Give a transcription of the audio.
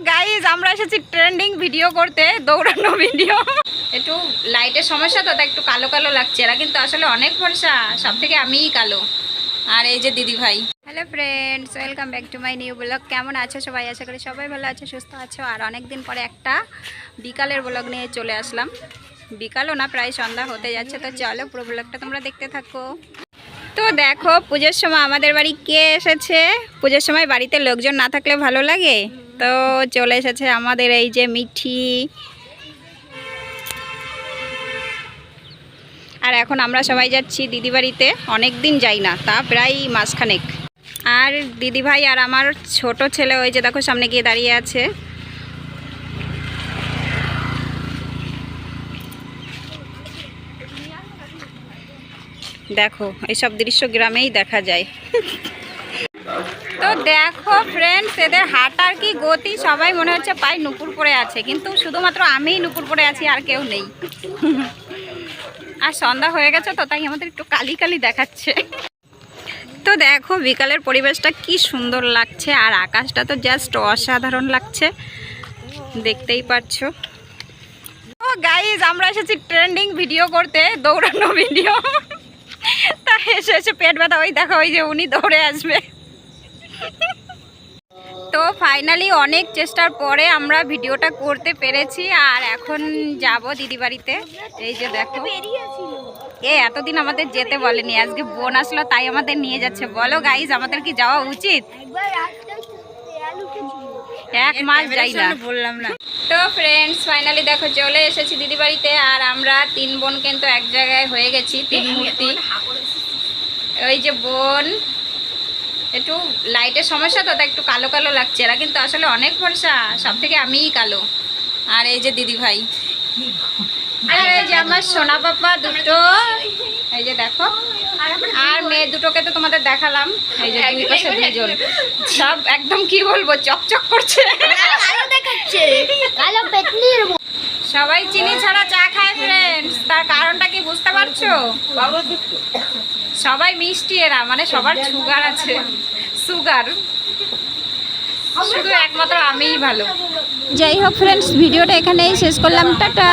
Guys আমরা এসেছি trending video করতে, দৌড়ানো ভিডিও। একটু লাইটের সমস্যা তো, তাই একটু কালো কালো লাগছে। এরা কিন্তু আসলে অনেক ফর্সা, সব থেকে আমিই কালো। আর এই যে দিদি ভাই। Hello friends, welcome back to my new blog. কেমন আছো সবাই? আশা করি সবাই ভালো আছো, সুস্থ আছো। আর অনেক দিন পরে একটা বিকালের ব্লগ নিয়ে চলে আসলাম। বিকালও না, প্রায় সন্ধ্যা হতে যাচ্ছে। তো চলো পুরো ব্লগটা তোমরা দেখতে থাকো। তো দেখো পুজোর সময় আমাদের বাড়ি কে এসেছে। পুজোর সময় বাড়িতে লোকজন না থাকলে ভালো লাগে, তো চলে এসেছে আমাদের এই যে মিঠি। আর এখন আমরা সবাই যাচ্ছি দিদি বাড়িতে। অনেক দিন যাই না, তা প্রায় মাসখানেক। আর দিদি ভাই আর আমার ছোট ছেলে ওই যে দেখো সামনে গিয়ে দাঁড়িয়ে আছে। দেখো এইসব দৃশ্য গ্রামেই দেখা যায়। তো দেখো ফ্রেন্ডস, এদের হাঁটার কি গতি, সবাই মনে হচ্ছে পায়ে নুপুর পরে আছে, কিন্তু শুধুমাত্র আমিই নুপুর পরে আছি, আর কেউ নেই। আর সন্ধ্যা হয়ে গেছে তো, তাই আমাদের একটু কালি কালি দেখাচ্ছে। তো দেখো বিকালের পরিবেশটা কি সুন্দর লাগছে, আর আকাশটা তো জাস্ট অসাধারণ লাগছে, দেখতেই পাচ্ছো। ও গাইজ আমরা এসেছি ট্রেন্ডিং ভিডিও করতে, দৌড়ানো ভিডিও। তা এসে পেট ব্যথা, ওই দেখো ওই যে উনি দৌড়ে আসবে। তো ফাইনালি অনেক চেষ্টার পরে আমরা ভিডিওটা করতে পেরেছি। আর এখন যাব দিদি বাড়িতে। এই যে দেখো, এতদিন আমাদের যেতে বলেনি, আজকে বোন আসলো তাই আমাদের নিয়ে যাচ্ছে। বলো গাইজ, আমাদের কি যাওয়া উচিত? এক মাস যাই না, বললাম না। তো ফ্রেন্ডস ফাইনালি দেখো চলে এসেছি দিদি বাড়িতে। আর আমরা তিন বোন কিন্তু এক জায়গায় হয়ে গেছি, তিন মূর্তি। ওই যে বোন, একটু লাইটের সমস্যা তো, তাই একটু কালো কালো লাগছে। এরা কিন্তু আসলে অনেক ফর্সা, সব থেকে আমিই কালো। আর এই যে দিদি ভাই, আর এই যে আমার সোনা পাপা দুটো, এই যে দেখো। আর মেয়ে দুটোকে তো তোমাদের দেখালাম, এই যে দুই পাশে দুজন, সব একদম কি বলবো চকচক করছে। সবাই চিনি ছাড়া চা খায় ফ্রেন্ডস, তার কারণটা কি বুঝতে পারছো? সবাই মিষ্টি, এরা মানে সবার সুগার আছে, সুগার। শুধু একমাত্র আমিই ভালো। যাই হোক ফ্রেন্ডস, ভিডিওটা এখানেই শেষ করলাম, টাটা।